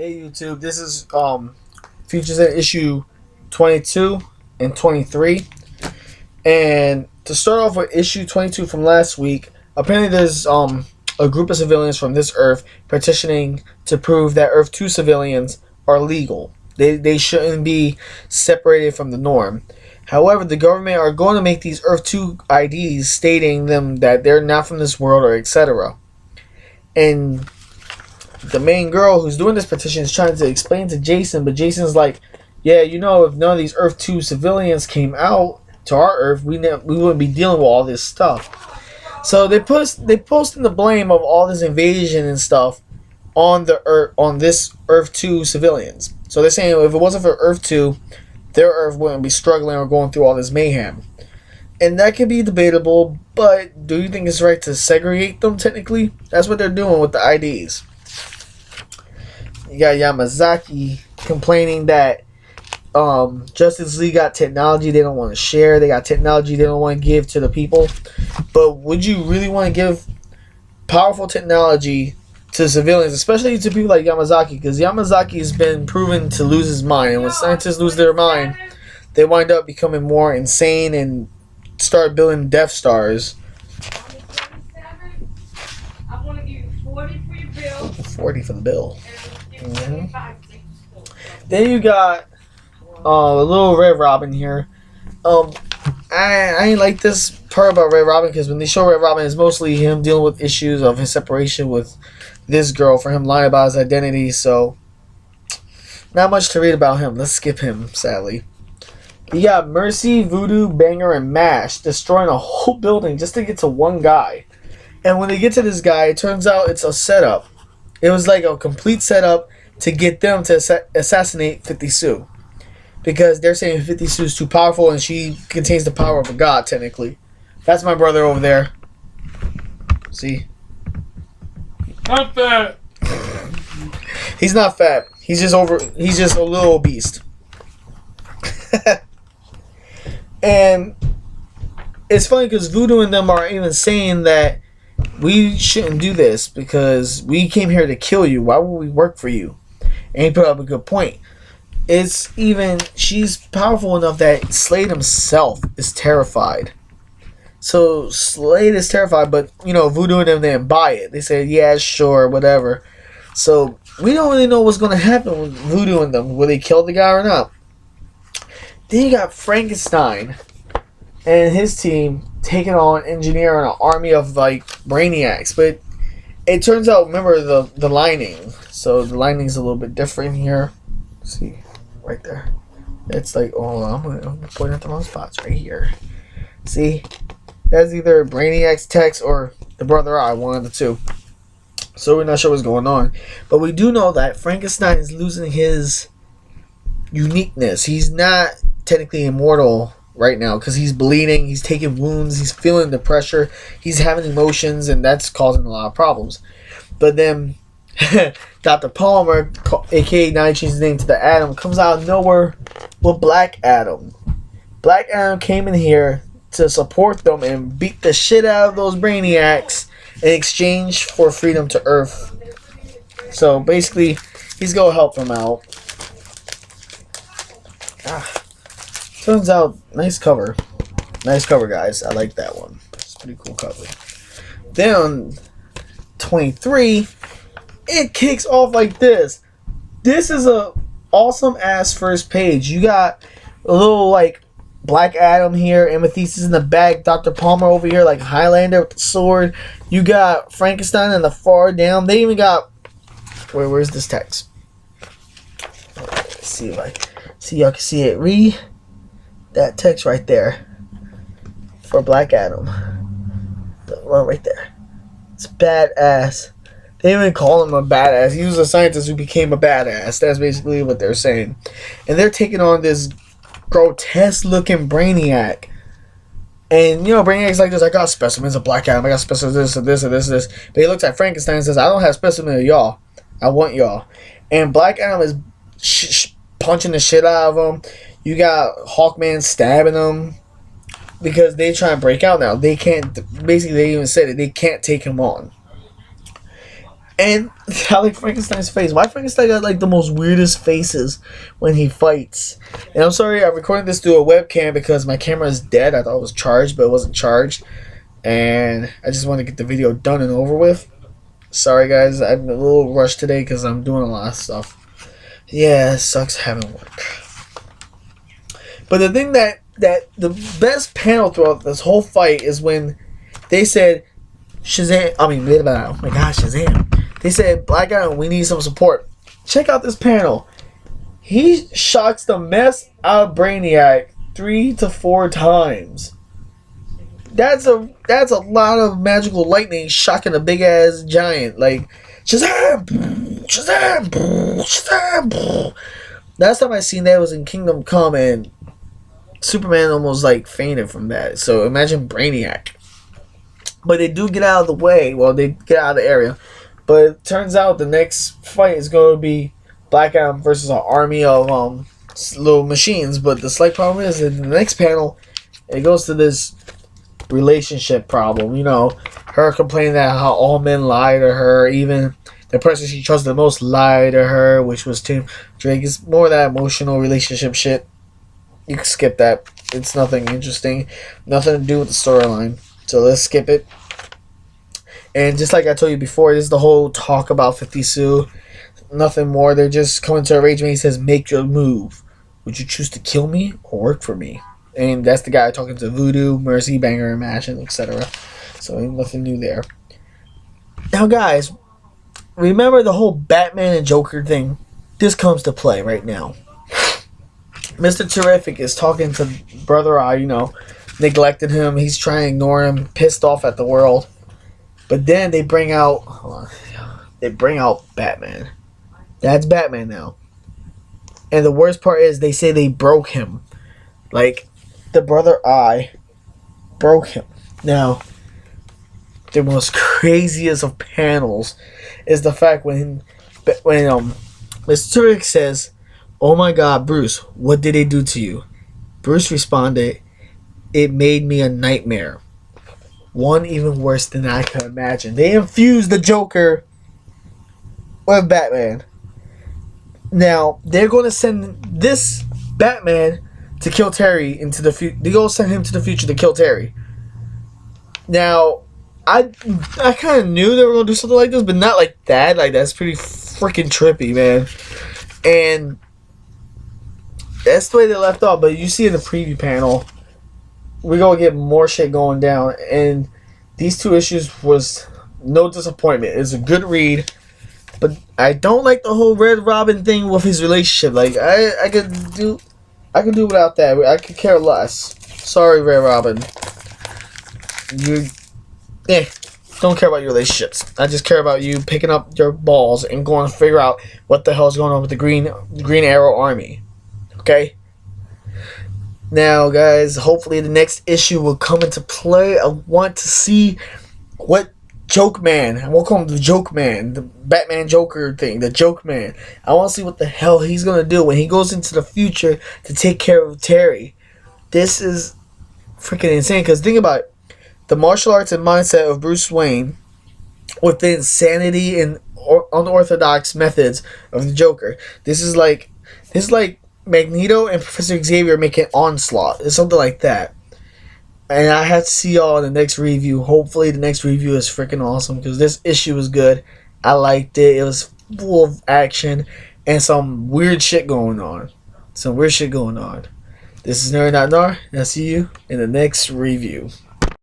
Hey YouTube, this is Futures at issue 22 and 23. And to start off with issue 22 from last week, apparently there's a group of civilians from this Earth petitioning to prove that Earth 2 civilians are legal. They shouldn't be separated from the norm. However, the government are going to make these Earth 2 IDs stating them that they're not from this world or etc. And the main girl who's doing this petition is trying to explain to Jason, but Jason's like, yeah, you know, if none of these Earth 2 civilians came out to our Earth, we wouldn't be dealing with all this stuff. So they posting the blame of all this invasion and stuff on the Earth, on this Earth 2 civilians. So they're saying if it wasn't for Earth 2, their Earth wouldn't be struggling or going through all this mayhem. And that can be debatable, but do you think it's right to segregate them technically? That's what they're doing with the IDs. You got Yamazaki complaining that Justice League got technology they don't want to share. They got technology they don't want to give to the people. But would you really want to give powerful technology to civilians, especially to people like Yamazaki? Because Yamazaki has been proven to lose his mind. And when scientists lose their mind, they wind up becoming more insane and start building Death Stars. I want to give you 40 for your bill. 40 for the bill. Then you got a little Red Robin here. I ain't like this part about Red Robin because when they show Red Robin, it's mostly him dealing with issues of his separation with this girl for him lying about his identity. So not much to read about him. Let's skip him, sadly. You got Mercy, Voodoo, Banger, and Mash destroying a whole building just to get to one guy. And when they get to this guy, it turns out it's a setup. It was like a complete setup to get them to assassinate 50 Sue. Because they're saying 50 Sue is too powerful and she contains the power of a god, technically. That's my brother over there. See? Not fat. He's not fat. He's just a little obese. And it's funny because Voodoo and them are even saying that we shouldn't do this because we came here to kill you. Why would we work for you? And he put up a good point. She's powerful enough that Slade himself is terrified. So Slade is terrified, but Voodoo and them didn't buy it. They said, yeah, sure, whatever. So we don't really know what's going to happen with Voodoo and them. Will they kill the guy or not? Then you got Frankenstein and his team taking on Engineer and an army of like brainiacs. But it turns out, remember the lining. So the lining's a little bit different here. See, right there. It's like, oh, I'm gonna point at the wrong spots right here. See, that's either Brainiac's text or the Brother Eye, one of the two. So we're not sure what's going on, but we do know that Frankenstein is losing his uniqueness. He's not technically immortal right now because he's bleeding, he's taking wounds, he's feeling the pressure, he's having emotions, and that's causing a lot of problems. But then Dr. Palmer, aka now he changed his name to the Atom, comes out of nowhere with Black Adam. Black Adam came in here to support them and beat the shit out of those brainiacs in exchange for freedom to Earth. So basically, he's gonna help them out. Turns out, nice cover. Nice cover, guys. I like that one. It's a pretty cool cover. Then on 23, it kicks off like this. This is a awesome ass first page. You got a little like Black Adam here, Amethyst in the back, Dr. Palmer over here like Highlander with the sword. You got Frankenstein in the far down. They even got where's this text? Let's see if y'all can see it. Read that text right there for Black Adam. The one right there. It's badass. They even call him a badass. He was a scientist who became a badass. That's basically what they're saying. And they're taking on this grotesque looking Brainiac. And Brainiac's like this, I got specimens of Black Adam, I got specimens of this and this and this and this. But he looks at Frankenstein and says, I don't have specimens of y'all. I want y'all. And Black Adam is punching the shit out of him. You got Hawkman stabbing him because they try and break out now. They can't. Basically, they even said it. They can't take him on. And I like Frankenstein's face. Why Frankenstein got like the most weirdest faces when he fights? And I'm sorry, I'm recording this through a webcam because my camera is dead. I thought it was charged, but it wasn't charged. And I just want to get the video done and over with. Sorry guys, I'm a little rushed today because I'm doing a lot of stuff. Yeah, it sucks having work. But the thing that the best panel throughout this whole fight is when they said Shazam. I mean, oh my gosh, Shazam. They said Black Adam, we need some support. Check out this panel. He shocks the mess out of Brainiac 3 to 4 times. That's a lot of magical lightning shocking a big ass giant. Like Shazam, Shazam, Shazam. Last time I seen that was in Kingdom Come, and Superman almost like fainted from that. So imagine Brainiac. But they do get out of the way. Well, they get out of the area. But it turns out the next fight is going to be Black Adam versus an army of little machines. But the slight problem is in the next panel, it goes to this relationship problem. You know, her complaining that how all men lie to her. Even the person she trusts the most lied to her, which was Tim Drake. It's more of that emotional relationship shit. You can skip that. It's nothing interesting. Nothing to do with the storyline. So let's skip it. And just like I told you before, this is the whole talk about 50 Sue. Nothing more. They're just coming to arrangement. He says, make your move. Would you choose to kill me or work for me? And that's the guy talking to Voodoo, Mercy, Banger, and Mashin, etc. So ain't nothing new there. Now, guys, remember the whole Batman and Joker thing? This comes to play right now. Mr. Terrific is talking to Brother Eye, you know, neglected him. He's trying to ignore him, pissed off at the world. But then they bring out Batman. That's Batman now. And the worst part is they say they broke him. Like, the Brother Eye broke him. Now, the most craziest of panels is the fact when Mr. Terrific says, "Oh my God, Bruce, what did they do to you?" Bruce responded, "It made me a nightmare. One even worse than I could imagine." They infused the Joker with Batman. Now, they're going to send this Batman to kill Terry into the future. They're going to send him to the future to kill Terry. Now, I kind of knew they were going to do something like this, but not like that. Like, that's pretty freaking trippy, man. And that's the way they left off. But you see in the preview panel, we're going to get more shit going down. And these two issues was no disappointment. It's a good read. But I don't like the whole Red Robin thing with his relationship. Like, I could do without that. I could care less. Sorry, Red Robin. Don't care about your relationships. I just care about you picking up your balls and going to figure out what the hell is going on with the Green Arrow Army. Okay? Now, guys, hopefully the next issue will come into play. I want to see what Joke Man, I won't call him the Joke Man, the Batman Joker thing, the Joke Man. I want to see what the hell he's going to do when he goes into the future to take care of Terry. This is freaking insane, because think about it. The martial arts and mindset of Bruce Wayne with the insanity and unorthodox methods of the Joker. This is like Magneto and Professor Xavier making Onslaught. It's something like that. And I have to see y'all in the next review. Hopefully the next review is freaking awesome, because this issue was good. I liked it. It was full of action and some weird shit going on. This is Nerd Not Nar, and I'll see you in the next review.